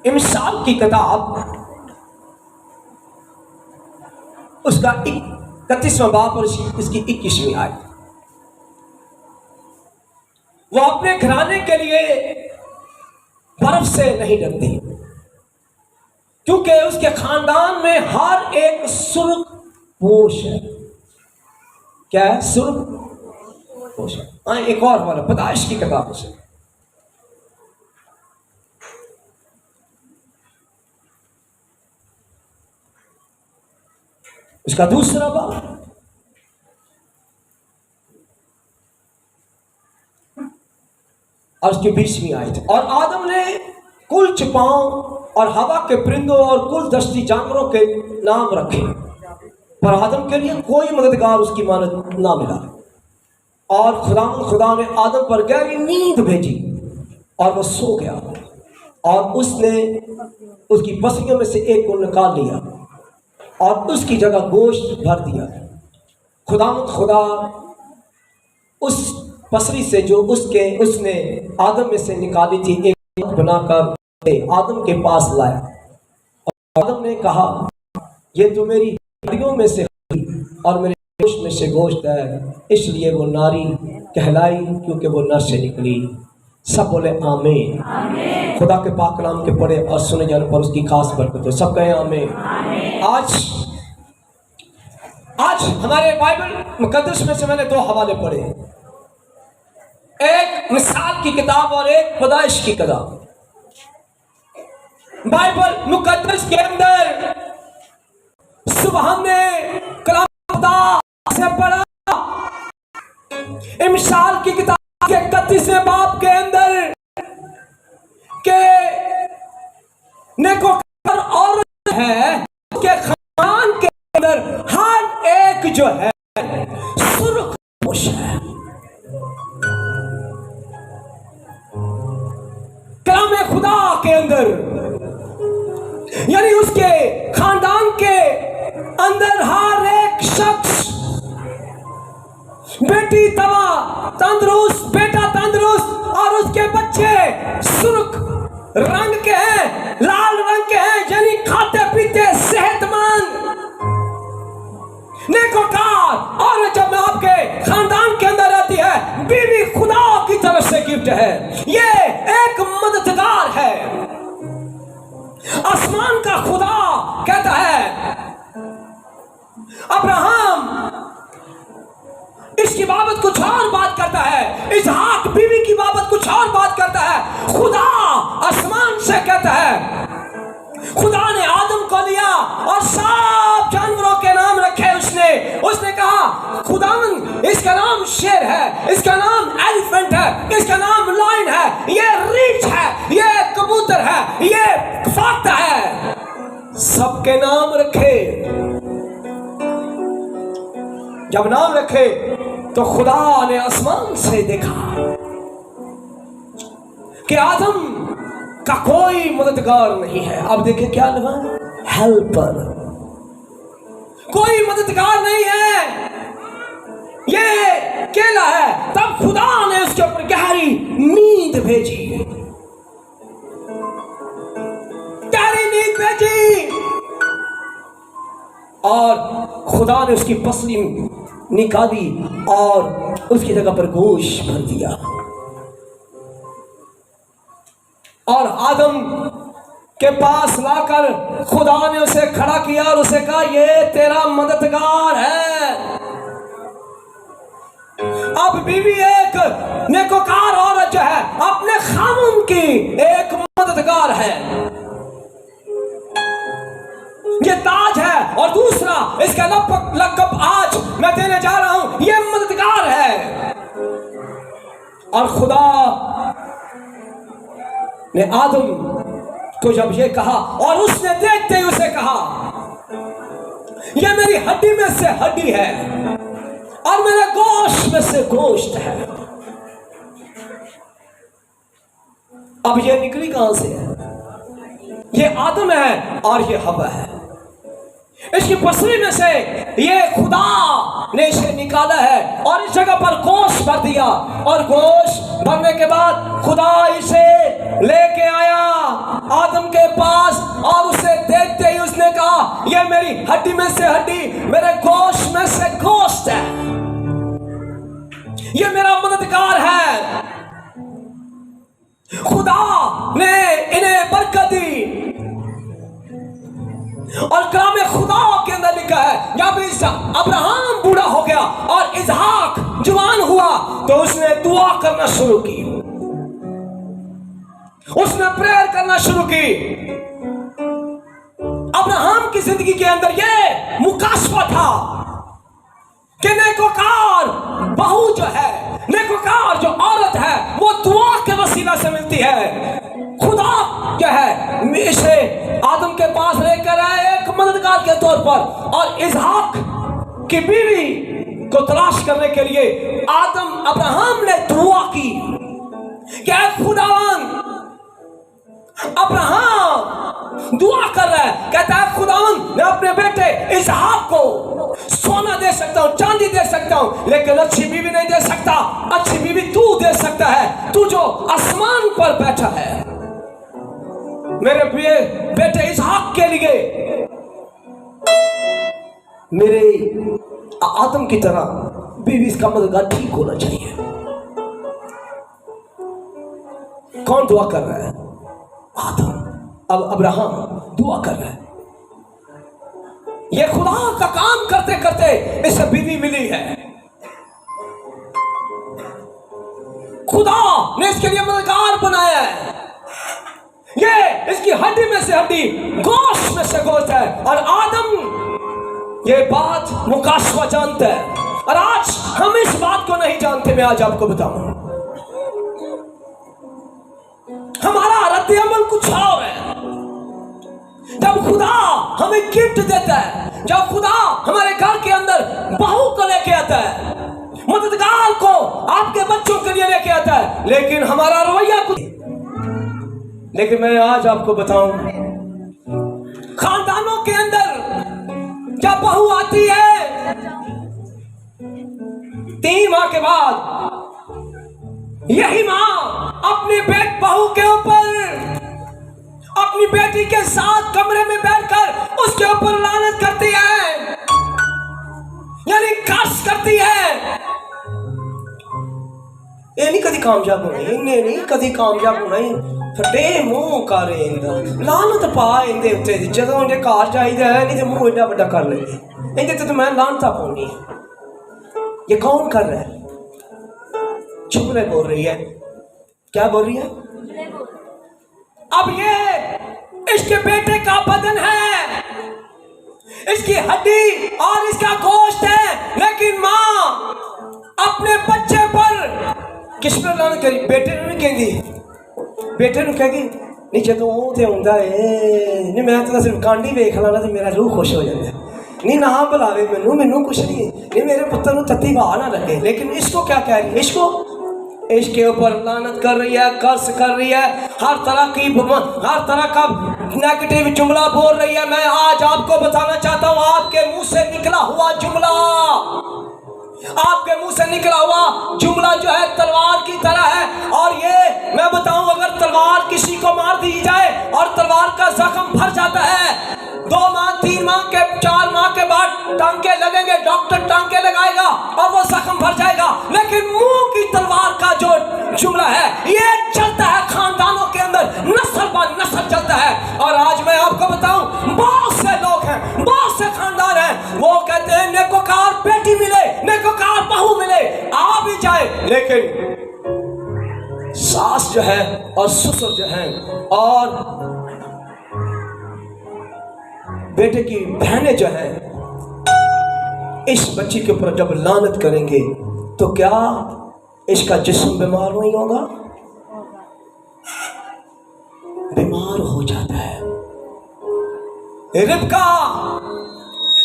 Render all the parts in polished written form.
मिसाल की किताब उसका 31वां बाब और इसकी 21वीं आयत। वो अपने घराने के लिए बर्फ से नहीं डरती, क्योंकि उसके खानदान में हर एक सुर्ख पोश है। क्या है? सुर्ख पोश है। एक और हमारा पैदाइश की किताब से उसका दूसरा बाब और उसकी 20वीं आयत। और आदम ने कुल चिपाओं और हवा के परिंदों और कुल दस्ती जानवरों के नाम रखे, पर आदम के लिए कोई मददगार उसकी मानद ना मिला। और खुदा ने आदम पर गहरी नींद भेजी और वह सो गया, और उसने उसकी पसलियों में से एक को निकाल लिया और उसकी जगह गोश्त भर दिया। खुदा उस पसली से जो उसने आदम में से निकाली थी एक बनाकर आदम के पास लाया। और आदम ने कहा, यह तो मेरी हड्डियों में से और मेरे गोश्त में से गोश्त है, इसलिए वो नारी कहलाई, क्योंकि वो नर से निकली। सब बोले आमीन। खुदा के पाक नाम के पढ़े और सुने जाने पर उसकी खास बरकत हो। सब कहें आमीन। आज हमारे बाइबल मुकद्दस में से मैंने 2 हवाले पढ़े, एक मिसाल की किताब और एक पैदाइश की किताब। बाइबल मुकद्दस के अंदर सुबह हमने कलाम खुदा से पढ़ा, मिसाल की किताब के 31वें बाब के अंदर के नेकोकार औरत है के खानदान के अंदर हर एक जो है सुर्खपोश है। कलाम खुदा के अंदर यानी उसके खानदान के अंदर हर एक शख्स, बेटी तवा तंदुरुस्त, बेटा तंदुरुस्त, और उसके बच्चे सुर्ख रंग के हैं, लाल रंग के हैं, यानी खाते पीते सेहतमंद नेकोकार। और जब आपके खानदान के अंदर रहती है, बीवी खुदा की तरफ से गिफ्ट है, ये एक मददगार है। आसमान का खुदा कहता है, अब्राहम इसकी बाबत कुछ और बात करता है, इसहाक बीवी की बाबत कुछ और बात करता है। खुदा आसमान से कहता है, खुदा ने आदम को लिया और सब जानवरों के नाम रखे। उसने कहा, खुदावन इसका नाम शेर है, इसका नाम एलिफेंट है, इसका नाम लायन है, ये रीछ है, ये कबूतर है, ये फाख्ता है, सबके नाम रखे। जब नाम रखे तो खुदा ने आसमान से देखा कि आदम का कोई मददगार नहीं है। अब देखे क्या लगा, हेल्पर, कोई मददगार नहीं है, ये अकेला है। तब खुदा ने उसके ऊपर गहरी नींद भेजी, गहरी नींद भेजी, और खुदा ने उसकी पसली निकाली और उसकी जगह पर गोश्त भर दिया। और आदम के पास लाकर खुदा ने उसे खड़ा किया और उसे कहा, ये तेरा मददगार है। अब बीवी एक नेकोकार औरत जो है, अपने खामुन की एक मददगार है, ये ताज है। और दूसरा इसका लक़ब आज मैं देने जा रहा हूं, ये मददगार है। और खुदा ने आदम को जब ये कहा, और उसने देखते ही उसे कहा, ये मेरी हड्डी में से हड्डी है और मेरे गोश्त में से गोश्त है। अब ये निकली कहां से है? ये आदम है और ये हवा है। इसकी पसली में से ये खुदा ने इसे निकाला है और इस जगह पर गोश्त भर दिया। और गोश्त भरने के बाद खुदा इसे लेके आया आदम के हड्डी में से हड्डी, मेरे गोश्त में से गोश्त है। ये मेरा मददगार है। खुदा ने इन्हें बरकत दी। और कलाम खुदा के अंदर लिखा है, जब अब्राहम बूढ़ा हो गया और इसहाक जवान हुआ तो उसने दुआ करना शुरू की, उसने प्रेयर करना शुरू की। अब्राहम की जिंदगी के अंदर ये मुकाशवा था कि नेकोकार बहू जो है, नेकोकार जो औरत है, वो दुआ के वसीला से मिलती है। खुदा क्या है, इसे आदम के पास लेकर आए एक मददगार के तौर पर, और इसहाक की बीवी को तलाश करने के लिए अब्राहम ने दुआ की। क्या खुदावन, अब्राहम दुआ कर रहा है, कहता है खुदावन मैं अपने बेटे इसहाक को सोना दे सकता हूं, चांदी दे सकता हूं, लेकिन अच्छी बीवी नहीं दे सकता। अच्छी बीवी तू दे सकता है, तू जो आसमान पर बैठा है। मेरे बेटे इसहाक के लिए मेरे आदम की तरह बीवी इसका मददगार ठीक होना चाहिए। कौन दुआ कर रहा है? आदम। अब अब्राहम दुआ कर रहा है। ये खुदा का काम करते करते इसे बीवी मिली है। खुदा ने इसके लिए मददगार बनाया है। ये इसकी हड्डी में से हड्डी, गोश्त में से गोश्त है। और आदम ये बात मुकाशवा जानता है, और आज हम इस बात को नहीं जानते। मैं आज आपको बताऊं, हमारा रद्द अमल कुछ और है। जब खुदा हमें गिफ्ट देता है, जब खुदा हमारे घर के अंदर बहू को लेके आता है, मददगार को आपके बच्चों के लिए लेके आता है, लेकिन हमारा रवैया कुछ। लेकिन मैं आज आपको बताऊं, खानदानों के अंदर जब बहू आती है 3 माह के बाद, यही मां अपनी बहू के ऊपर, अपनी बेटी के साथ कमरे में बैठकर उसके ऊपर लानत करती है, यानी कर्स करती है। ये नहीं कभी कामयाब होना, इन्हें नहीं कभी कामयाब होना। फटे मुंह कर लानत पा इंदे उत्ते, जदों इन्हें घर चाहिए है, नहीं तो मुंह एडा बड़ा कर लेंगे। इन्हें तो मैं लानता पाऊंगी। ये कौन कर रहा है? चुगले बोल रही है। क्या बोल रही है? अब ये इसके बेटे का बदन है, इसकी हड्डी और इसका गोश्त है, लेकिन मां अपने बच्चे पर किस पर लानत करी? बेटे ने नहीं कहेगी, बेटे ने कहेगी नहीं जो तो आंदा है नहीं, मैं तो सिर्फ कांडी वेख ला तो मेरा रूह खुश हो जाता है। नहीं ना बुलावे मैनू कुछ नहीं मेरे पुत्र को तत्ती वाह ना लगे। लेकिन इसको क्या कह रही है? इसके ऊपर लानत कर रही है, कर्ज कर रही है, हर तरह का नेगेटिव जुमला बोल रही है। मैं आज आपको बताना चाहता हूं, आपके मुंह से निकला हुआ जुमला, आपके मुंह से निकला हुआ जुमला जो है तलवार की तरह है। और ये मैं बताऊं, अगर तलवार किसी को मार दी जाए और तलवार का जख्म भर जाता है, 2 माह 3 माह के 4 माह के बाद टांके लगेंगे, डॉक्टर टांके लगाएगा और वो जख्म भर जाएगा। लेकिन मुंह की तलवार का जो जुमला है ये चलता है खानदानों के अंदर, नस्ल ब नस्ल चलता है। और आज मैं आपको बताऊं, बहुत से लोग हैं, बहुत से खानदान हैं, वो कहते हैं नेकोकार बेटी मिले, नेकोकार बहू मिले, आ भी जाए, लेकिन सास जो है और ससुर जो है और बेटे की बहनें जो है, इस बच्ची के ऊपर जब लानत करेंगे तो क्या इसका जिस्म बीमार नहीं होगा? बीमार हो जाता है। रिबका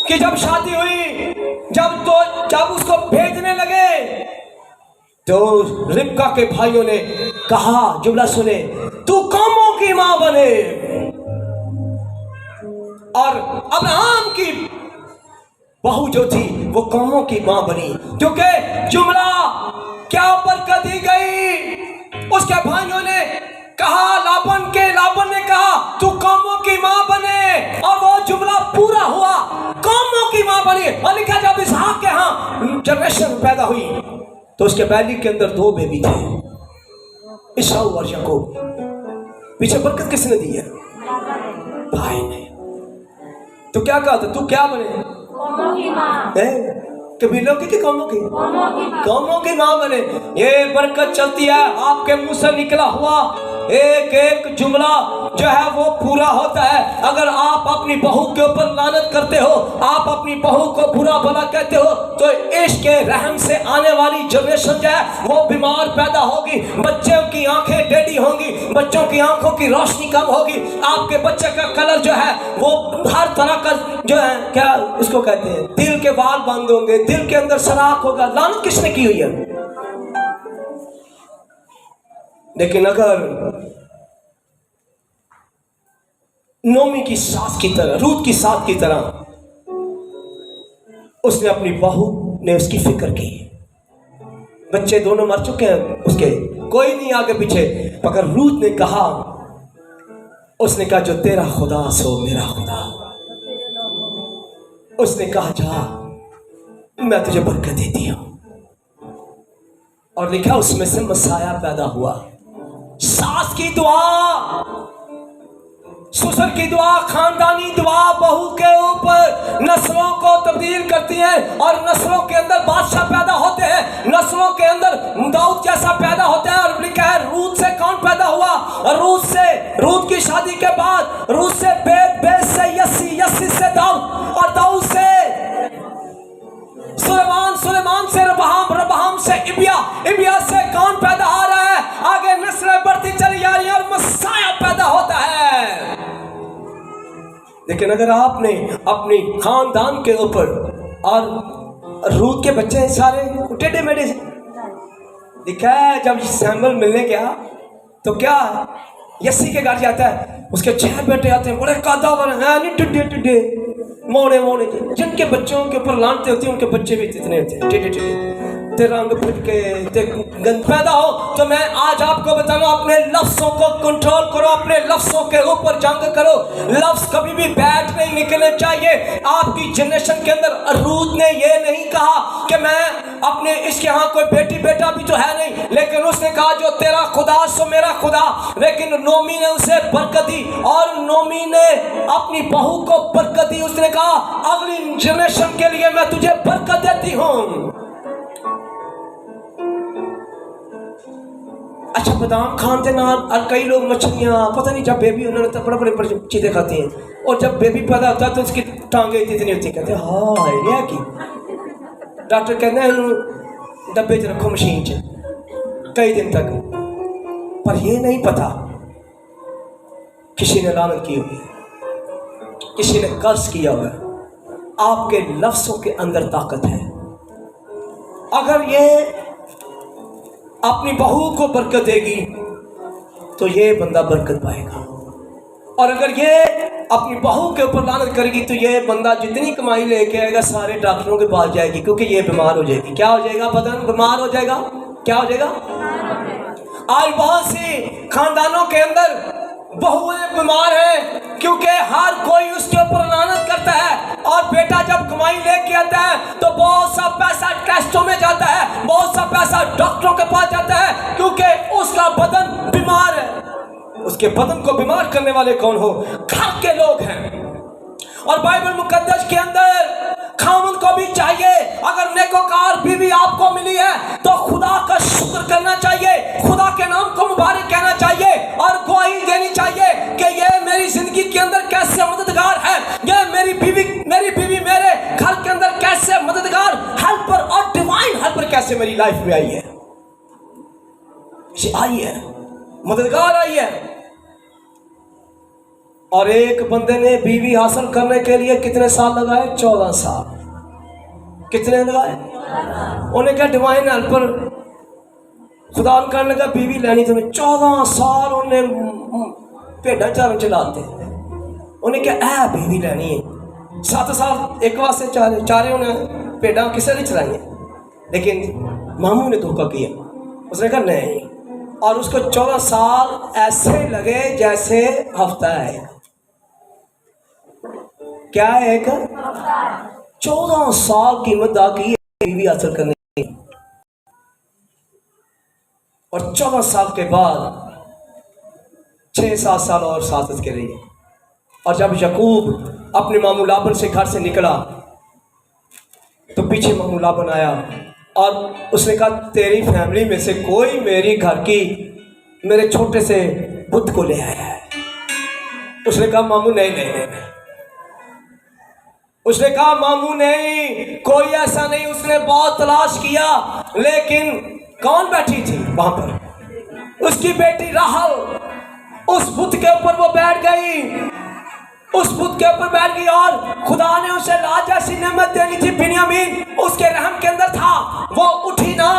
कि जब शादी हुई, जब उसको भेजने लगे तो रिबका के भाइयों ने कहा, जुमला सुने, तू कौमों की मां बने। और अब्राहम की बहू जो थी वो कौमों की मां बनी, क्योंकि जुमला क्या बरकत दी गई। उसके भाइयों ने कहा, लाबन ने कहा तू कौमों की मां बने, और वो जुमला पूरा हुआ। तो उसके बैली के अंदर 2 बेबी थे, ईसाऊ और याकूब। पीछे बरकत किसने दी है? भाई ने। तो क्या कहा था, तू क्या बने? कबीलों की कि कौमों की? कौमों की मां बने। ये बरकत चलती है, आपके मुंह से निकला हुआ एक एक जुमला जो है वो पूरा होता है। अगर आप अपनी बहू के ऊपर लानत करते हो, आप अपनी बहू को बुरा भला कहते हो, तो इश्क के रहम से आने वाली जनरेशन जो है वो बीमार पैदा होगी। बच्चों की आंखें टेढ़ी होंगी, बच्चों की आंखों की रोशनी कम होगी, आपके बच्चे का कलर जो है वो हर तरह का जो है, क्या इसको कहते हैं, दिल के बाल बंद होंगे, दिल के अंदर सराख होगा। लानत किसने की हुई है? लेकिन अगर नोमी की सास की तरह, रूत की सास की तरह उसने अपनी बहू ने उसकी फिक्र की, बच्चे दोनों मर चुके हैं उसके, कोई नहीं आगे पीछे, मगर रूत ने कहा, उसने कहा जो तेरा खुदा सो मेरा खुदा। उसने कहा जा, मैं तुझे बरकत देती हूं। और लिखा उसमें से मसाया पैदा हुआ। सास की दुआ, ससुर की दुआ, खानदानी दुआ बहू के ऊपर नस्लों को तब्दील करती है, और नस्लों के अंदर बादशाह पैदा होते हैं, नस्लों के अंदर दाऊद जैसा पैदा होता है। और लिखा है रूत से कौन पैदा हुआ? रूत की शादी के बाद रूत से बेद से यस्सी, यस्सी से दाऊद, और दाऊद से सुलेमान, सुलेमान से रबहाम, रबहाम से इबिया, इबिया से कौन पैदा आ रहा है? आगे नस्लें बढ़ती चली जा रही है और मसाया पैदा होता है। लेकिन अगर आपने अपनी खानदान के ऊपर, और रूत के बच्चे सारे टेढ़े मेढ़े, लिखा है जब सैमुएल मिलने गया तो क्या यस्सी के घर जाता है, उसके 6 बेटे आते हैं, बड़े कादावर हैं, नहीं टिड्डे टिड्डे मोड़े मोड़े, जिनके बच्चों के ऊपर लानते होती हैं उनके बच्चे भी इतने होते हैं टिड्डे टिड्डे, ते रंग फटके, ते गंद पैदा हो। तो मैं आज आपको बताऊं, अपने लफ्जों को कंट्रोल करो, अपने लफ्जों के ऊपर जंग करो। लफ्ज कभी भी बैठ नहीं निकलने चाहिए। आपकी जनरेशन के अंदर रूत ने ये नहीं कहा कि मैं अपने, इसके यहाँ कोई बेटी बेटा भी तो है नहीं, लेकिन उसने कहा जो तेरा खुदा सो मेरा खुदा। लेकिन नोमी ने उसे बरकत दी, और नोमी ने अपनी बहू को बरकत दी। उसने कहा अगली जनरेशन के लिए मैं तुझे बरकत देती हूँ। अच्छा, बादाम खान के नाल, और कई लोग मछलियाँ, पता नहीं, जब बेबी उन्होंने तो बड़े बड़े चीज़ें खाती हैं, और जब बेबी पैदा होता है तो उसकी टांगे इतनी होती, कहते हैं हाँ ये की। डॉक्टर कहते हैं डब्बे च रखो मशीन च कई दिन तक, पर ये नहीं पता किसी ने लानत की हुई है, किसी ने कर्ज किया हुआ है। आपके लफ्जों के अंदर ताकत है। अगर ये अपनी बहू को बरकत देगी तो ये बंदा बरकत पाएगा, और अगर ये अपनी बहू के ऊपर लानत करेगी तो ये बंदा जितनी कमाई लेके आएगा सारे डॉक्टरों के पास जाएगी, क्योंकि ये बीमार हो जाएगी। क्या हो जाएगा? बदन बीमार हो जाएगा। क्या हो जाएगा? आज बहुत सी खानदानों के अंदर बहुएं बीमार हैं, क्योंकि हर कोई उसके ऊपर लानत करता है। और बेटा जब कमाई लेके आता है तो बहुत सा पैसा टेस्टों में जाता है, बहुत सा पैसा डॉक्टरों के पास जाता है, क्योंकि उसका बदन बीमार है। उसके बदन को बीमार करने वाले कौन हो? घर के लोग हैं। और बाइबल मुकद्दस के अंदर खामन को भी चाहिए, अगर नेकोकार बीवी आपको मिली है तो खुदा का शुक्र करना चाहिए, खुदा के नाम को मुबारक कहना चाहिए, और गवाही देनी चाहिए कि ये मेरी जिंदगी के अंदर कैसे मददगार है, ये मेरी बीवी मेरे घर के अंदर कैसे मददगार, हेल्पर और डिवाइन हेल्पर कैसे मेरी लाइफ में आई है, आई है, मददगार आई है। और एक बंदे ने बीवी हासिल करने के लिए कितने साल लगाए? 14 साल। कितने लगाए? उन्हें क्या डिवाइन हेल्पर खुदा करने लगा, बीवी लेनी तो 14 साल उन्हें भेड़ा चारण चलाते, उन्हें क्या ऐ बीवी लेनी है। 7 साल एक वास्ते चारे उन्हें भेड़ा किसे नहीं चलाई, लेकिन मामू ने धोखा किया, उसने कहा नहीं, और उसको 14 साल ऐसे लगे जैसे हफ्ता है। क्या है? एक 14 साल कीमत अदा की बीवी हासिल करने की। और 14 साल के बाद 6-7 साल और साथ उसके रही। और जब याकूब अपने मामू लाबन से घर से निकला तो पीछे मामू लाबन आया और उसने कहा, तेरी फैमिली में से कोई मेरी घर की मेरे छोटे से बुत को ले आया है। उसने कहा, मामू नहीं नहीं नहीं, नहीं। उसने कहा, मामू नहीं, कोई ऐसा नहीं। उसने बहुत तलाश किया, लेकिन कौन बैठी थी वहां पर? उसकी बेटी राहल। उस बुत के ऊपर वो बैठ गई, उस बुत के ऊपर बैठ गई और खुदा ने उसे लाज जैसी नेमत देनी थी। बिन्यामीन उसके रहम के अंदर था। वो उठी ना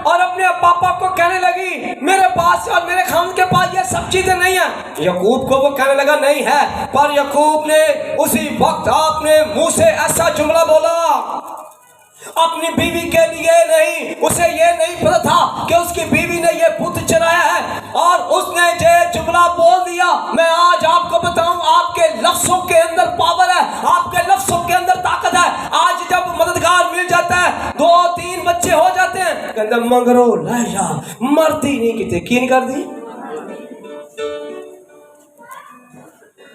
और अपने पापा को कहने लगी, मेरे पास और मेरे खान के पास ये सब चीजें नहीं है। याकूब को वो कहने लगा, नहीं है। पर याकूब ने उसी वक्त अपने मुंह से ऐसा जुमला बोला, अपनी बीवी के लिए नहीं। उसे ये नहीं पता था कि उसकी बीवी ने ये बुत चराया है, और उसने ये जुमला बोल दिया। मैं आज आपको बताऊं, आपके लफ्जों के अंदर पावर है, आपके लफ्जों के अंदर ताकत है। आज जब मददगार मिल जाता है, 2-3 बच्चे हो जाते हैं, कहते मंगरो लाया मरती नहीं किते की नहीं कर दी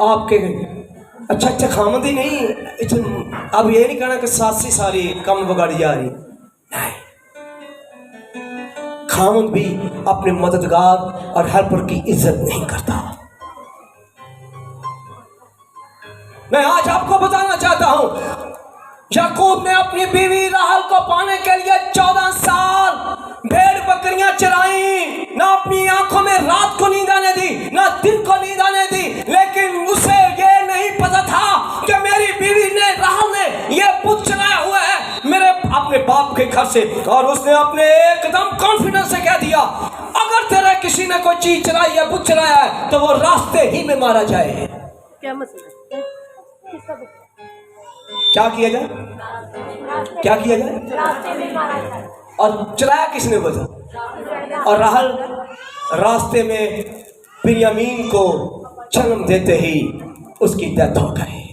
आपके अच्छा अच्छा खामद ही नहीं। अब ये नहीं कहना कि सासी सारी कम बगाड़ी जा रही, नहीं। खामद भी अपने मददगार और हेल्पर की इज्जत नहीं करता। मैं आज आपको बताना चाहता हूं, याकूब ने अपनी बीवी राहल को पाने के लिए 14 साल भेड़ बकरियां चराई, ना अपनी आंखों में रात को नींद आने दी, ना दिन को नींद आने दी। लेकिन उसे ये नहीं पता था कि मेरी बीवी ने राहल ने ये बुत चलाया हुआ है मेरे अपने बाप के घर से। और उसने अपने एकदम कॉन्फिडेंस से कह दिया, अगर तेरा किसी ने कोई चीज चलाई है, बुत चलाया है, तो वो रास्ते ही में मारा जाए। क्या मसला? क्या किया जाए? क्या किया जाए? रास्ते में मारा जाए। और चलाया किसने बता? और राहल रास्ते में बिन्यामीन को जन्म देते ही उसकी डेथ हो गई।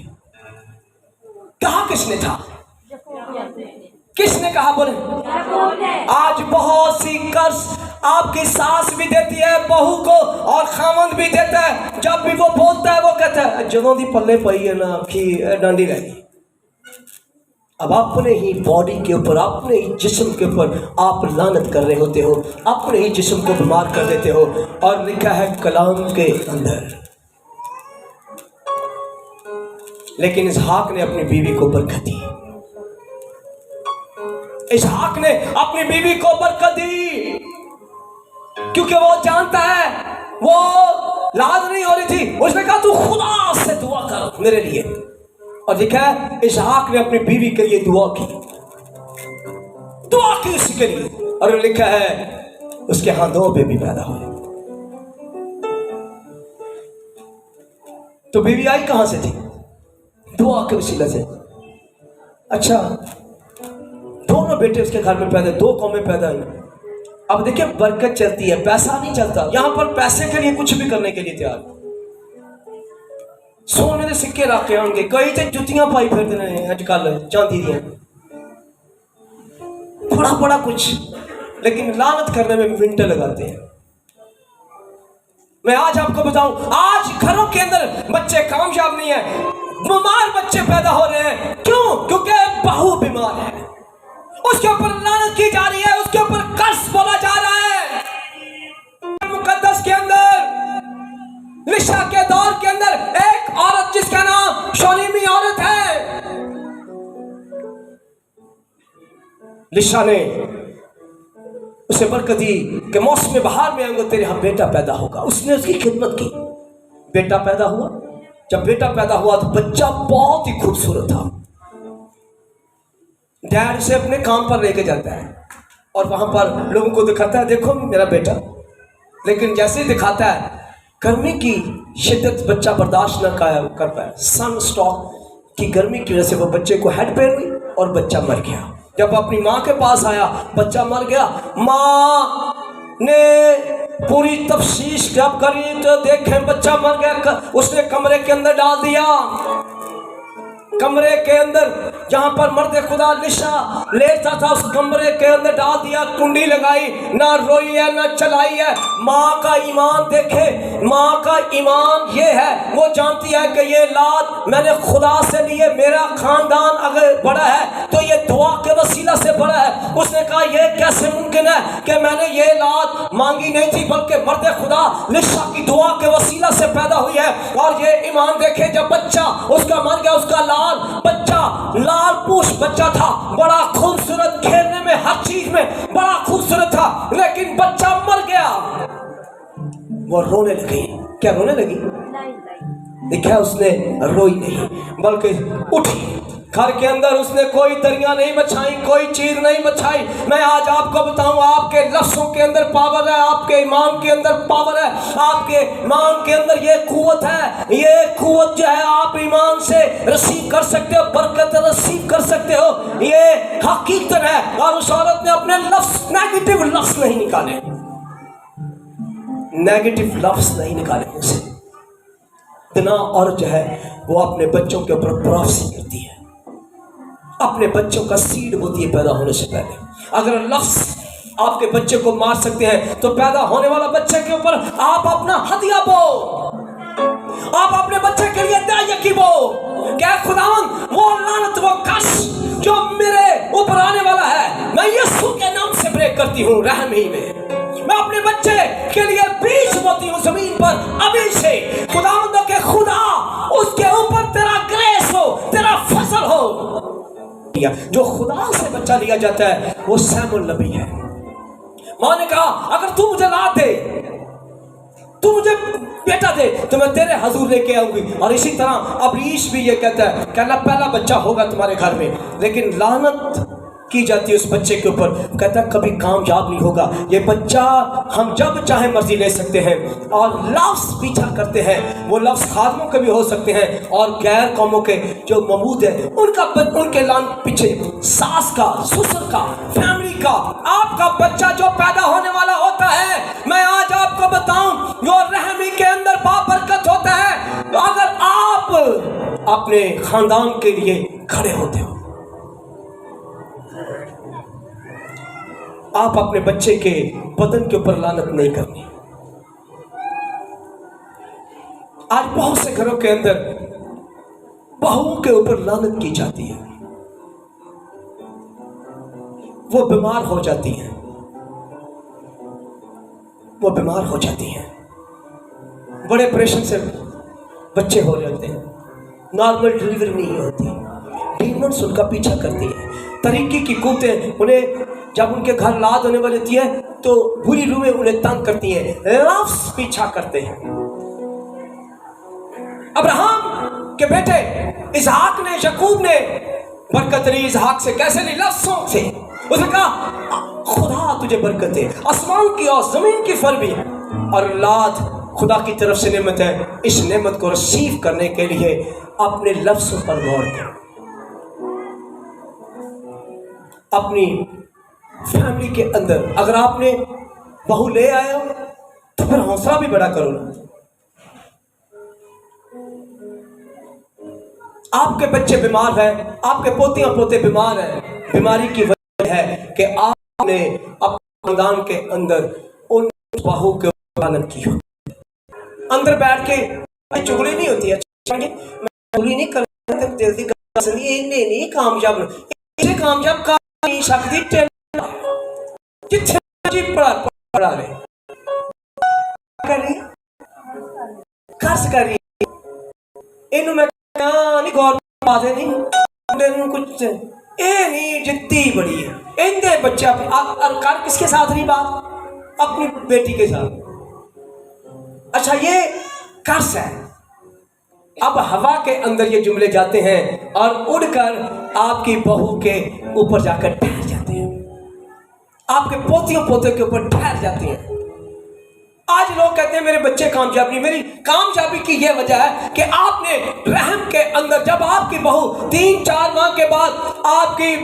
कहा किसने था? किसने कहा? बोले। आज बहुत सी कर्ज आपकी सास भी देती है बहू को, और खामंद भी देता है। जब भी वो बोलता है, वो कहता है, जदों दी पल्ले पई है ना कि डांडी रह गई। अब अपने ही बॉडी के ऊपर, अपने ही जिस्म के ऊपर आप लानत कर रहे होते हो, अपने ही जिस्म को बीमार कर देते हो। और लिखा है कलाम के अंदर, लेकिन इसहाक ने अपनी बीवी को बरकत दी। इसहाक ने अपनी बीवी को बरकत दी, क्योंकि वो जानता है वो लाज नहीं हो रही थी। उसने कहा, तू खुदा से दुआ कर मेरे लिए। और लिखा है इसहाक ने अपनी बीवी के लिए दुआ की उसके लिए। और लिखा है उसके हाथ 2 बेबी पैदा हुए। तो बीवी आई कहां से थी? दुआ के वसीले से। अच्छा, दोनों बेटे उसके घर में पैदा, 2 कौमें पैदा हुई। अब देखिए बरकत चलती है, पैसा नहीं चलता। यहां पर पैसे के लिए कुछ भी करने के लिए तैयार, सोने के सिक्के रखे होंगे, कई तो जुतियां पाई फिरते हैं आजकल चांदी दियां, बड़ा कुछ, लेकिन लानत करने में मिनट लगाते हैं। मैं आज आपको बताऊं, आज घरों के अंदर बच्चे कामयाब नहीं है, बीमार बच्चे पैदा हो रहे हैं। क्यों? क्योंकि बहू बीमार है, उसके ऊपर लानत की जा रही है, उसके ऊपर कर्ज बोला जा रहा है। मुकद्दस के अंदर, लिशा के दौर के अंदर एक औरत जिसका नाम शोनीमी औरत है, लिशा ने उसे बरकत दी कि मौसम बहार में आएंगे तेरे यहाँ बेटा पैदा होगा। उसने उसकी खिदमत की, बेटा पैदा हुआ। जब बेटा पैदा हुआ तो बच्चा बहुत ही खूबसूरत था। डैड उसे अपने काम पर लेके जाता है और वहां पर लोगों को दिखाता है, देखो मेरा बेटा। लेकिन जैसे ही दिखाता है, गर्मी की शिद्दत बच्चा बर्दाश्त न कर पाया, सन स्ट्रोक की गर्मी की वजह से वो बच्चे को हेड पेन हुई और बच्चा मर गया। जब अपनी माँ के पास आया, बच्चा मर गया। माँ ने पूरी तफ्सीश जब करी तो देखें बच्चा मर गया। उसने कमरे के अंदर डाल दिया, कमरे के अंदर जहां पर मर्द खुदा लिशा लेटता था, उस कमरे के अंदर डाल दिया, कुंडी लगाई, ना रोई है ना चलाई है। माँ का ईमान देखे, माँ का ईमान ये है, वो जानती है कि ये लाद मैंने खुदा से लिए, मेरा खानदान अगर बड़ा है तो ये दुआ के वसीला से बड़ा है। उसने कहा ये कैसे मुमकिन है कि मैंने ये लाद मांगी नहीं थी, बल्कि मर्द खुदा लिशा की दुआ के वसीला से पैदा हुई है। और ये ईमान देखे, जब बच्चा उसका मर गया, उसका लाल बच्चा, लाल पूछ बच्चा था, बड़ा खूबसूरत, खेलने में हर चीज में बड़ा खूबसूरत था, लेकिन बच्चा मर गया। वो रोने लगी। क्या रोने लगी? देखा उसने रोई नहीं, बल्कि उठी। घर के अंदर उसने कोई दरिया नहीं बछाई, कोई चीज नहीं बछाई। मैं आज आपको बताऊं, आपके लफ्जों के अंदर पावर है, आपके ईमान के अंदर पावर है, आपके ईमान के अंदर ये कुव्वत है। ये कुव्वत जो है आप ईमान से रिसीव कर सकते हो, बरकत रिसीव कर सकते हो, ये हकीकत है। और उस औरत ने अपने लफ्ज, नेगेटिव लफ्ज नहीं निकाले, नेगेटिव लफ्ज नहीं निकाले उसे। इतना और जो है वो अपने बच्चों के ऊपर प्रोफेसी करती है, अपने बच्चों का सीड होती है पैदा होने से पहले। अगर लफ्ज आपके बच्चे को मार सकते हैं तो पैदा होने वाला बच्चे के ऊपर आप अपना हदिया बो, आप अपने बच्चे के लिए दायकी बो। क्या खुदावन वो लानत, वो कश जो मेरे ऊपर आने वाला है, मैं यीशु के नाम से ब्रेक करती हूँ। रहम ही में मैं अपने बच्चे के लिए बीज बोती हूँ जमीन पर अभी से। खुदावंद के खुदा उसके ऊपर तेरा ग्रेस हो, तेरा फसल हो। जो खुदा से बच्चा लिया जाता है वो सैमुअल नबी है। माँ ने कहा अगर तू मुझे ला दे, तू मुझे बेटा दे, तो मैं तेरे हजूर लेके आऊंगी। और इसी तरह अब ईश भी ये कहता है, कहना पहला बच्चा होगा तुम्हारे घर में, लेकिन लानत की जाती है उस बच्चे के ऊपर। कहता है कभी कामयाब नहीं होगा ये बच्चा। हम जब चाहे मर्जी ले सकते हैं, और लफ्ज पीछा करते हैं, वो लफ्ज खादमों के भी हो सकते हैं और गैर कौमों के जो ममूद है उनका, उनके लान पीछे सास का, ससुर का, फैमिली का। आपका बच्चा जो पैदा होने वाला होता है, मैं आज आपको बताऊं, जो रहमी के अंदर बाबरकत होता है। अगर आप अपने खानदान के लिए खड़े होते हो, आप अपने बच्चे के बदन के ऊपर लानत नहीं करनी। आज बहुत से घरों के अंदर बहुओं के ऊपर लानत की जाती है, वो बीमार हो जाती हैं, वो बीमार हो जाती हैं, बड़े ऑपरेशन से बच्चे हो जाते हैं, नॉर्मल डिलीवरी नहीं होती, डीमंस उनका पीछा करती है, तरीके की कुत्तें उन्हें जब उनके घर लाद होने वाली होती है तो बुरी रूहें उन्हें तंग करती हैं, लफ्ज पीछा करते हैं। अब्राहम के बेटे इसहाक ने, यकूब ने बरकत ली इसहाक से। कैसे ली? लफ्जों से। उसने कहा खुदा तुझे बरकत दे, आसमान की और जमीन की फल भी, और लाद खुदा की तरफ से नेमत है। इस नेमत को रिसीव करने के लिए अपने लफ्जों पर गौर करो। अपनी फैमिली के अंदर अगर आपने बहू ले आए हो तो फिर हौसला भी बड़ा करो ना। आपके बच्चे बीमार हैं, आपके पोतियां पोते बीमार हैं, बीमारी की वजह है कि आपने अपने खानदान के अंदर उन बहू के पालन की हो। अंदर बैठ के चुगली नहीं होती है, मैं चुगली नहीं करता, जल्दी नहीं कामयाब, इसे कामयाब कर नहीं सकती। पढ़ा रहे खर्च कर रही इनू मैं नहीं गौर पादे नहीं कुछ ये नहीं जिद्दी बड़ी है। इनके बच्चे कर किसके साथ रही बात? अपनी बेटी के साथ। अच्छा ये कर्ज है। अब हवा के अंदर ये जुमले जाते हैं और उड़कर आपकी बहू के ऊपर जाकर ठहर जाते हैं, आपके पोतियों पोते के ऊपर ठहर जाती हैं। आज लोग कहते हैं मेरे बच्चे कामयाब नहीं। मेरी कामयाबी की यह वजह है कि आपने रहम के अंदर, जब आपकी बहू 3-4 माह के बाद आपकी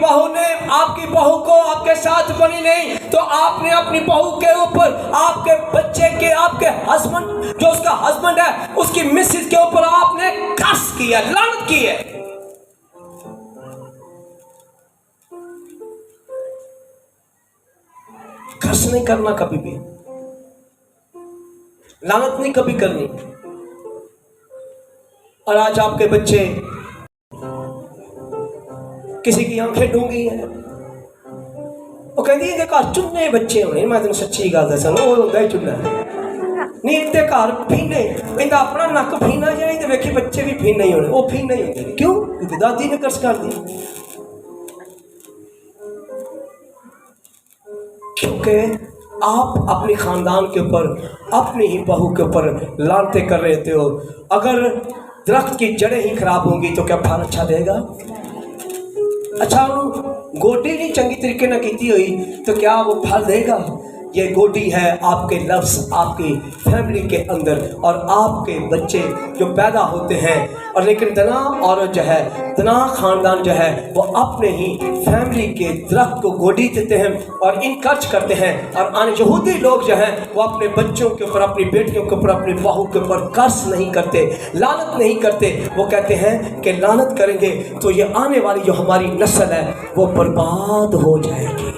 बहू को आपके साथ बनी नहीं, तो आपने अपनी बहू के ऊपर, आपके बच्चे के, आपके हस्बैंड जो उसका हस्बैंड है, उसकी मिसेज के ऊपर आपने कर्ज किया, लानत की है। नहीं करना कभी भी, लानत नहीं कभी करनी। और आज आपके बच्चे, किसी की आंखें डूंगी हैं, वो कहती है घर चुन्ने बच्चे होने। मैं तेन सच्ची गल दसा, वो होंगे चुन्ना नहीं, इनके घर फीने, इनका अपना नक फीना जाए तो वेखी बच्चे भी फीने ही होने, वो फीने ही होंगे। क्यों? क्योंकि दादी ने कर्ज कर दी। क्योंकि आप अपने खानदान के ऊपर, अपनी ही बहू के ऊपर लानते कर रहे थे हो। अगर दरख्त की जड़ें ही खराब होंगी तो क्या फल अच्छा देगा? अच्छा, गोटी नहीं चंगी तरीके ना की हुई तो क्या वो फल देगा? ये गोटी है आपके लफ्ज़, आपकी फैमिली के अंदर, और आपके बच्चे जो पैदा होते हैं। और लेकिन तना औरत जो है, तना खानदान जो है, वो अपने ही फैमिली के दरख्त को गोटी देते हैं और इनकर्ज करते हैं। और आन यहूदी लोग जो हैं वो अपने बच्चों के ऊपर, अपनी बेटियों के ऊपर, अपनी बहू के ऊपर कर्ज नहीं करते, लानत नहीं करते। वो कहते हैं कि लानत करेंगे तो ये आने वाली जो हमारी नस्ल है वो बर्बाद हो जाएगी।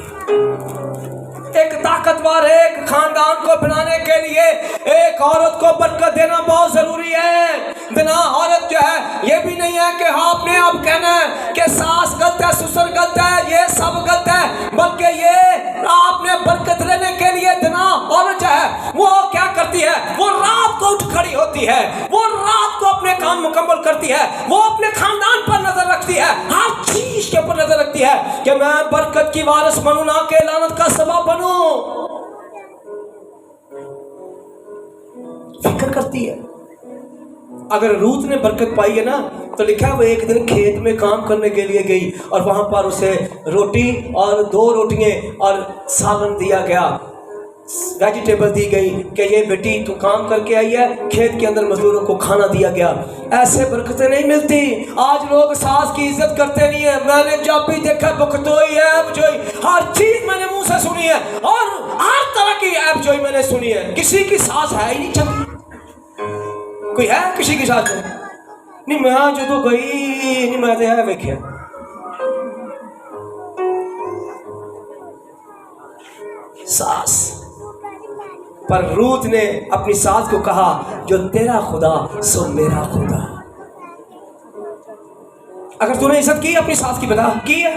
एक ताकतवर एक खानदान को बनाने के लिए एक औरत को बरकत देना बहुत जरूरी है। बिना औरत जो है, ये भी नहीं है कि हाँ अपने आप कहना है कि सास गलत है, ससुर गलत है, ये सब गलत है, बल्कि ये आपने बरकत लेने के लिए बिना औरत जो है वो क्या करती है? वो रात को उठ खड़ी होती है, वो रात को अपने काम मुकम्मल करती है, वो अपने खानदान पर नजर रखती है, हर चीज के ऊपर नजर रखती है कि मैं बरकत की वारिस बनूं, ना के लानत का सबब बनूं। फिक्र करती है। अगर रूत ने बरकत पाई है ना, तो लिखा है वो एक दिन खेत में काम करने के लिए गई और वहां पर उसे रोटी और 2 रोटियां और सालन दिया गया, वेजिटेबल दी गई कि ये बेटी तू काम करके आई है। खेत के अंदर मजदूरों को खाना दिया गया। ऐसे बरकतें नहीं मिलती। आज लोग सास की इज्जत करते नहीं है। मैंने जब भी देखा बुकतोई ऐबजोई, हर चीज मैंने मुंह से सुनी है और हर तरह की ऐबजोई मैंने सुनी है। किसी की सास है ही नहीं चंगी। कोई है किसी की सास नहीं? मैं जो तो गई नहीं, मैं तो है वेख्या सास। पर रूत ने अपनी सास को कहा, जो तेरा खुदा सो मेरा खुदा। अगर तूने इज्जत की अपनी सास की, बता की है?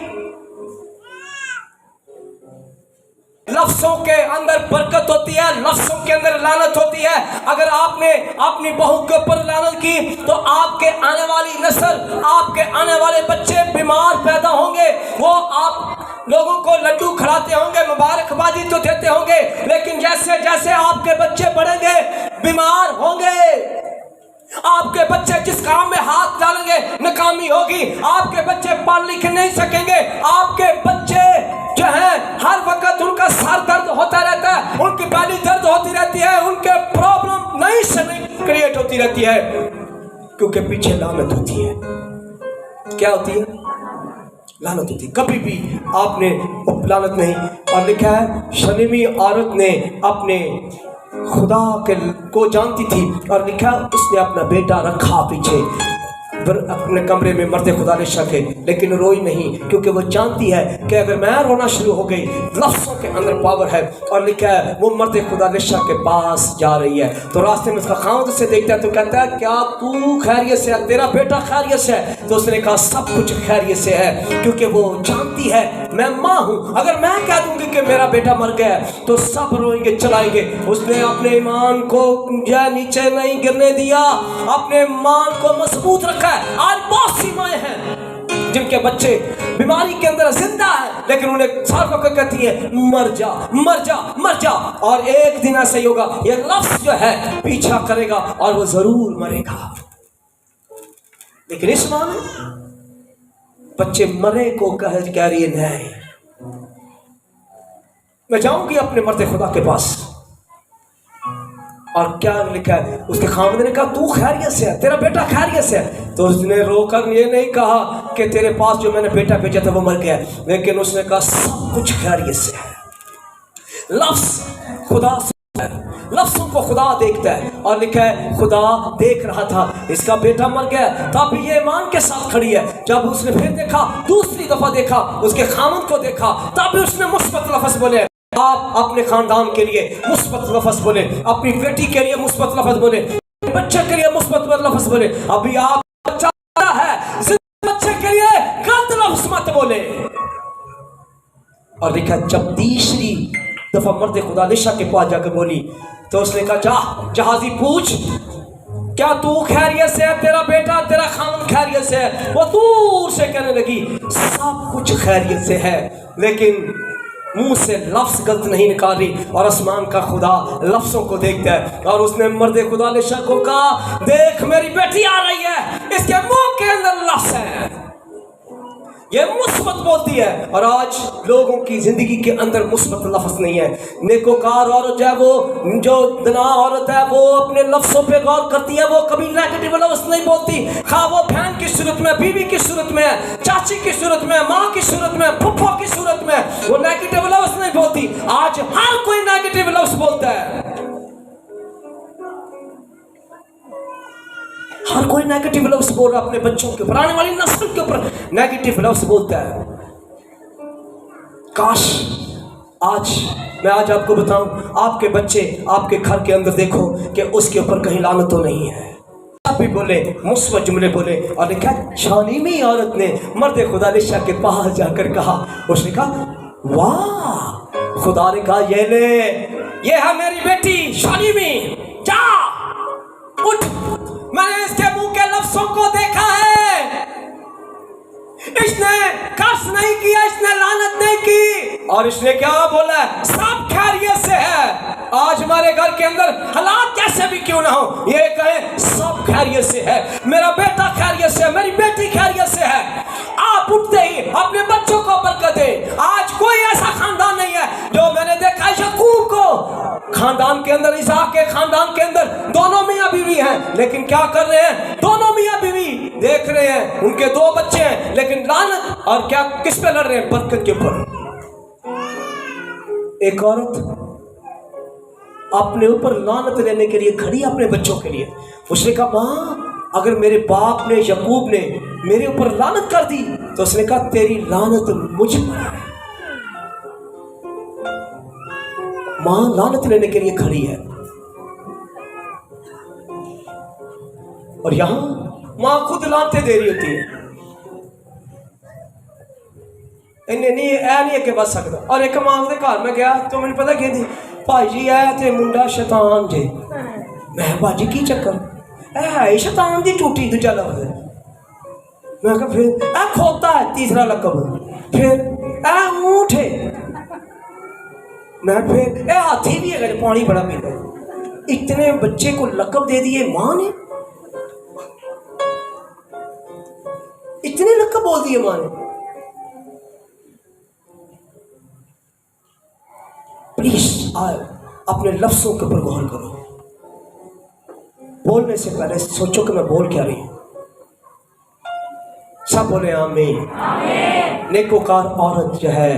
लफ्जों के अंदर बरकत होती है, लफ्जों के अंदर लानत होती है। अगर आपने अपनी बहू के ऊपर लानत की तो आपके आने वाली नस्ल, आपके आने वाले बच्चे बीमार पैदा होंगे। वो आप लोगों को लड्डू खिलाते होंगे, मुबारकबादी तो देते होंगे, लेकिन जैसे जैसे आपके बच्चे बढ़ेंगे बीमार होंगे। आपके बच्चे जिस काम में हाथ डालेंगे नाकामी होगी। आपके बच्चे पढ़ लिख नहीं सकेंगे। आपके बच्चे जो है हर वक्त उनका सर दर्द होता रहता है, उनकी बैली दर्द होती रहती है, उनके प्रॉब्लम नई से नई क्रिएट होती रहती है, क्योंकि पीछे लानत होती है। क्या होती है? लानत होती। कभी भी आपने लानत नहीं। और लिखा है शर्मीली औरत ने अपने खुदा के को जानती थी और लिखा उसने अपना बेटा रखा पीछे अपने कमरे में मरते खुदा ने शक है, लेकिन रोई नहीं, क्योंकि वो जानती है कि अगर मैं रोना शुरू हो गई, लफ्ज़ों के अंदर पावर है। और लिखा है वो मरते खुदा ने शक के पास जा रही है, तो रास्ते में उसका खामद उसे देखता है तो कहता है क्या तू खैरियत से है? तेरा बेटा खैरियत से है? तो उसने कहा सब कुछ खैरियत से है, क्योंकि वो जानती है मैं माँ हूँ। अगर मैं कह दूंगी कि मेरा बेटा मर गया तो सब रोएंगे चलाएंगे। उसने अपने ईमान को नीचे नहीं गिरने दिया, अपने ईमान को मजबूत रखा। आज बहुत सी माएं हैं जिनके बच्चे बीमारी के अंदर जिंदा है, लेकिन उन्हें साल को कहती है मर जा मर जा मर जा। और एक दिन ऐसा ही होगा, ये लफ्ज जो है पीछा करेगा और वो जरूर मरेगा। लेकिन इस मां में बच्चे मरे को कह रही है नहीं, मैं जाऊंगी अपने मरते खुदा के पास। और क्या लिखा है? उसके खामद ने कहा तू खैरियत से है, तेरा बेटा खैरियत से है। तो उसने रोकर ये नहीं कहा कि तेरे पास जो मैंने बेटा भेजा था वो मर गया, लेकिन उसने कहा सब कुछ खैरियत से है। लफ्ज खुदा से है, लफ्जों को खुदा देखता है। और लिखा है खुदा देख रहा था इसका बेटा मर गया, तब ये ईमान के साथ खड़ी है। जब उसने फिर देखा, दूसरी दफा देखा, उसके खामद को देखा, तब उसने मुस्बत लफ्ज बोले। आप अपने खानदान के लिए मुस्बत लफ्ज़ बोले, अपनी बेटी के लिए मुस्बत लफ्ज़ बोले, बच्चे के लिए मुस्बत लफ्ज़ बोले। अभी आप बच्चा है, बच्चे के लिए गलत लफ्ज़ मत बोले। और देखा जब तीसरी दफा मर्द खुदा लिशा के पास जाकर बोली तो उसने कहा जा जहाजी पूछ, क्या तू खैरियत से है, तेरा बेटा तेरा खान खैरियत से है? वो दूर से कहने लगी सब कुछ खैरियत से है, लेकिन मुंह से लफ्ज गलत नहीं निकाल रही। और आसमान का खुदा लफ्जों को देखता है। और उसने मर्द खुदा लिशा को कहा देख मेरी बेटी आ रही है, इसके मुंह के अंदर लफ्ज है, ये मुस्बत बोलती है। और आज लोगों की जिंदगी के अंदर मुस्बत लफ्ज नहीं है। नेकोकार औरत है वो, जो दना औरत है वो अपने लफ्जों पे गौर करती है, वो कभी नेगेटिव लफ्ज नहीं बोलती। खा वो बहन की सूरत में, बीवी की सूरत में, चाची की सूरत में, माँ की सूरत में, फुफ्फो की सूरत में, वो नेगेटिव लफ्ज नहीं बोलती। आज हर कोई नेगेटिव लफ्ज बोलता है, हर कोई नेगेटिव लफ्ज बोल रहा है अपने बच्चों के ऊपर, आने वाली नस्ल के ऊपर नेगेटिव लफ्ज बोलता है। काश मैं आज आपको बताऊं, आपके बच्चे आपके घर के अंदर देखो कि उसके ऊपर कहीं लानत तो नहीं है। आप भी बोले मुस्बत जुमले बोले। और देखा शानीमी औरत ने मर्द खुदा लिशा के पास जाकर कहा, उसने कहा वाह, खुदा ने कहा ये ले, ये है मेरी बेटी शानीमी, जा उठ, मैंने इसके मुंह के लफ्जों को देखा है, इसने कर्ज नहीं किया, इसने लानत नहीं की। और इसने क्या बोला, सब खैरियत से है। आज हमारे घर के अंदर हालात कैसे भी क्यों ना हो, ये कहे सब खैरियत से है, मेरा बेटा खैरियत से है, मेरी बेटी खैरियत से है। आप उठते ही अपने बच्चों को बरकत दे। आज कोई ऐसा खानदान नहीं है, जो मैंने देखा यकूब को खानदान के अंदर, इसहाक के खानदान के अंदर दोनों मियां बीवी हैं, लेकिन क्या कर रहे हैं, दोनों मियां बीवी देख रहे हैं, उनके 2 बच्चे हैं, लेकिन लानत और क्या किस पे लड़ रहे हैं, बरकत के ऊपर। एक औरत अपने ऊपर लानत लेने के लिए खड़ी अपने बच्चों के लिए। उसने कहा माँ, अगर मेरे बाप ने यकूब ने मेरे ऊपर लानत कर दी, तो उसने कहा तेरी लानत मुझ पर है। माँ लानत लेने के लिए खड़ी है। और यहां माँ खुद लानते दे रही होती है, इन्हें नहीं है कि बच सकता। और एक मां के घर में गया तो मैंने पता कहती भाई जी है ते मुंडा शैतान जे। मैं भाजी की चक्कर है, शैतान की टूटी दूजा लफ्ज। मैं कहा फिर ए खोता है तीसरा लकब, फिर ए ऊंट है, मैं फिर ए हाथी भी है, पानी बड़ा पीता है। इतने बच्चे को लकब दे दिए मां ने, इतने लकब बोल दिए मां ने। प्लीज अपने लफ्जों के ऊपर गौर करो। बोलने से पहले सोचो कि मैं बोल क्या रही हूं। सब बोले आमीन। नेकोकार औरत जो है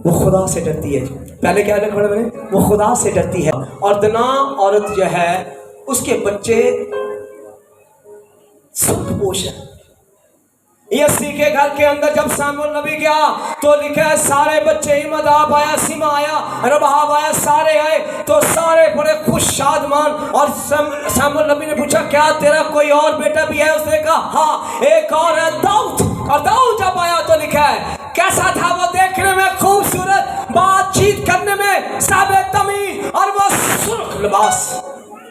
वो खुदा से डरती है। पहले क्या लिखा मैंने, वो खुदा से डरती है। और दना औरत जो है उसके बच्चे सुखपोश है। यसी के घर के अंदर जब सामुएल नबी गया तो लिखा है सारे बच्चे, इमदाब आया, सिमा आया, रबाब आया, सारे आए तो सारे बड़े खुश शादमान। और सामुएल नबी ने पूछा क्या तेरा कोई और बेटा भी है? उसने कहा हाँ एक और है दाऊद। और दाऊद जब आया तो लिखा है कैसा था वो, देखने में खूबसूरत, बातचीत करने में साबे तमीज, और वो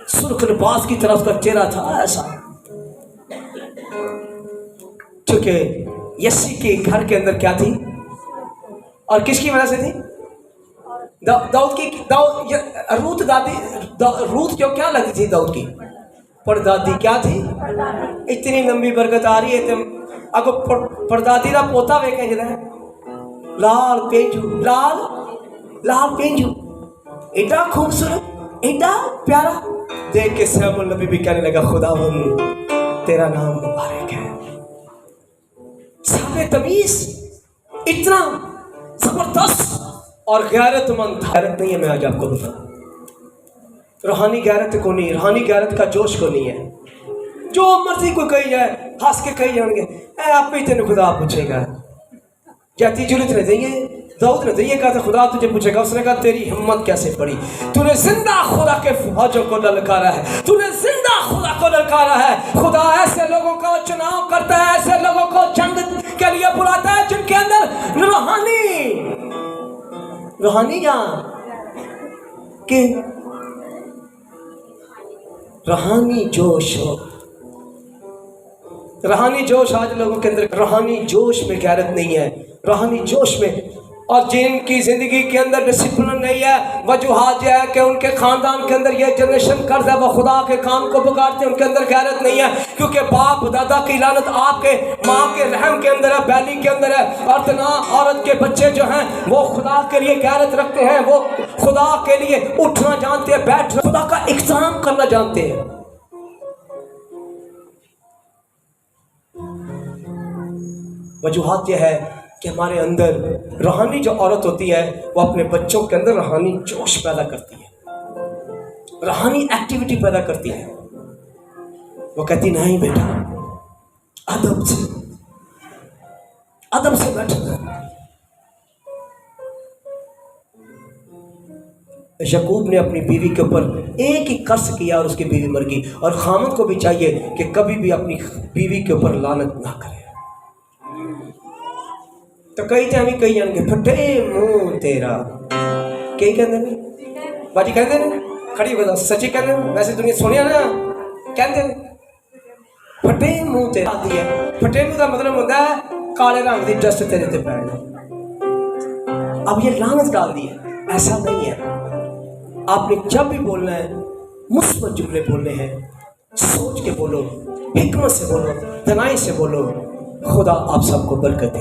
सुर्ख लिबास की तरफ का चेहरा था ऐसा। क्योंकि यसी के घर के अंदर क्या थी और किसकी वजह से थी? दाऊद की। रूत दादी, रूत जो क्या लगती थी दाऊद की परदादी क्या थी? इतनी लंबी बरकत आ रही है। अगो परदादी का पोता वे कह लाल पेंजू, लाल पेंजू, एडा खूबसूरत, एडा प्यारा। देख के सामुएल नबी भी कहने लगा खुदावंद तेरा नाम मुबारक है। साबे तमीज, इतना जबरदस्त और गैरतमंद था। गैरत नहीं है, मैं आज आपको बताऊं, रूहानी गैरत को नहीं, रूहानी गैरत का जोश को नहीं है। जो मर्जी कोई कही जाए, हंस के कही जाएंगे आप ही तेन खुदा पूछेगा, जाती जरूरत नहीं देंगे दाऊद ने तो ये कहा था खुदा तुझे पूछेगा, उसने कहा तेरी हिम्मत कैसे पड़ी, तूने जिंदा खुदा के फौजों को ललकारा है, तूने जिंदा खुदा को ललकारा है। खुदा ऐसे लोगों का चुनाव करता है, ऐसे लोगों को जंग के लिए बुलाता है जिनके अंदर रूहानी जोश हो। रूहानी जोश आज लोगों के अंदर, रूहानी जोश में गैरत नहीं है, रूहानी जोश में, और जिनकी जिंदगी के अंदर डिसिप्लिन नहीं है, वजूहात यह है कि उनके खानदान के अंदर ये जनरेशन कर्ज है, वो खुदा के काम को बिगाड़ते हैं, उनके अंदर गैरत नहीं है, क्योंकि बाप दादा की लानत आपके माँ के रहम के अंदर है, बैली के अंदर है। और तना औरत के बच्चे जो हैं वो खुदा के लिए गैरत रखते हैं, वो खुदा के लिए उठना जानते हैं, बैठना, खुदा का इख्तिराम करना जानते हैं। वजूहात यह है कि हमारे अंदर रूहानी जो औरत होती है वो अपने बच्चों के अंदर रूहानी जोश पैदा करती है, रूहानी एक्टिविटी पैदा करती है। वो कहती नहीं बेटा, अदब से बैठना। याकूब ने अपनी बीवी के ऊपर एक ही कर्ज किया और उसकी बीवी मर गई, और खामद को भी चाहिए कि कभी भी अपनी बीवी के ऊपर लानत ना करे। तो कई तो हमें कही जाएंगे फटे मुंह तेरा, कई कहते नहीं बाजी कहते ना, खड़ी बता सच्ची कहते, वैसे दुनिया सुनिया ना कहते फटे मुंह तेरा आती है। फटे मुंह का मतलब होता है काले रंग की डस्ट तेरे ते पैर। अब ये लानत डाल दी है, ऐसा नहीं है। आपने जब भी बोलना है मुस्बत जुमले बोलने हैं, सोच के बोलो, हिकमत से बोलो, दनाई से बोलो। खुदा आप सबको बरकत दे।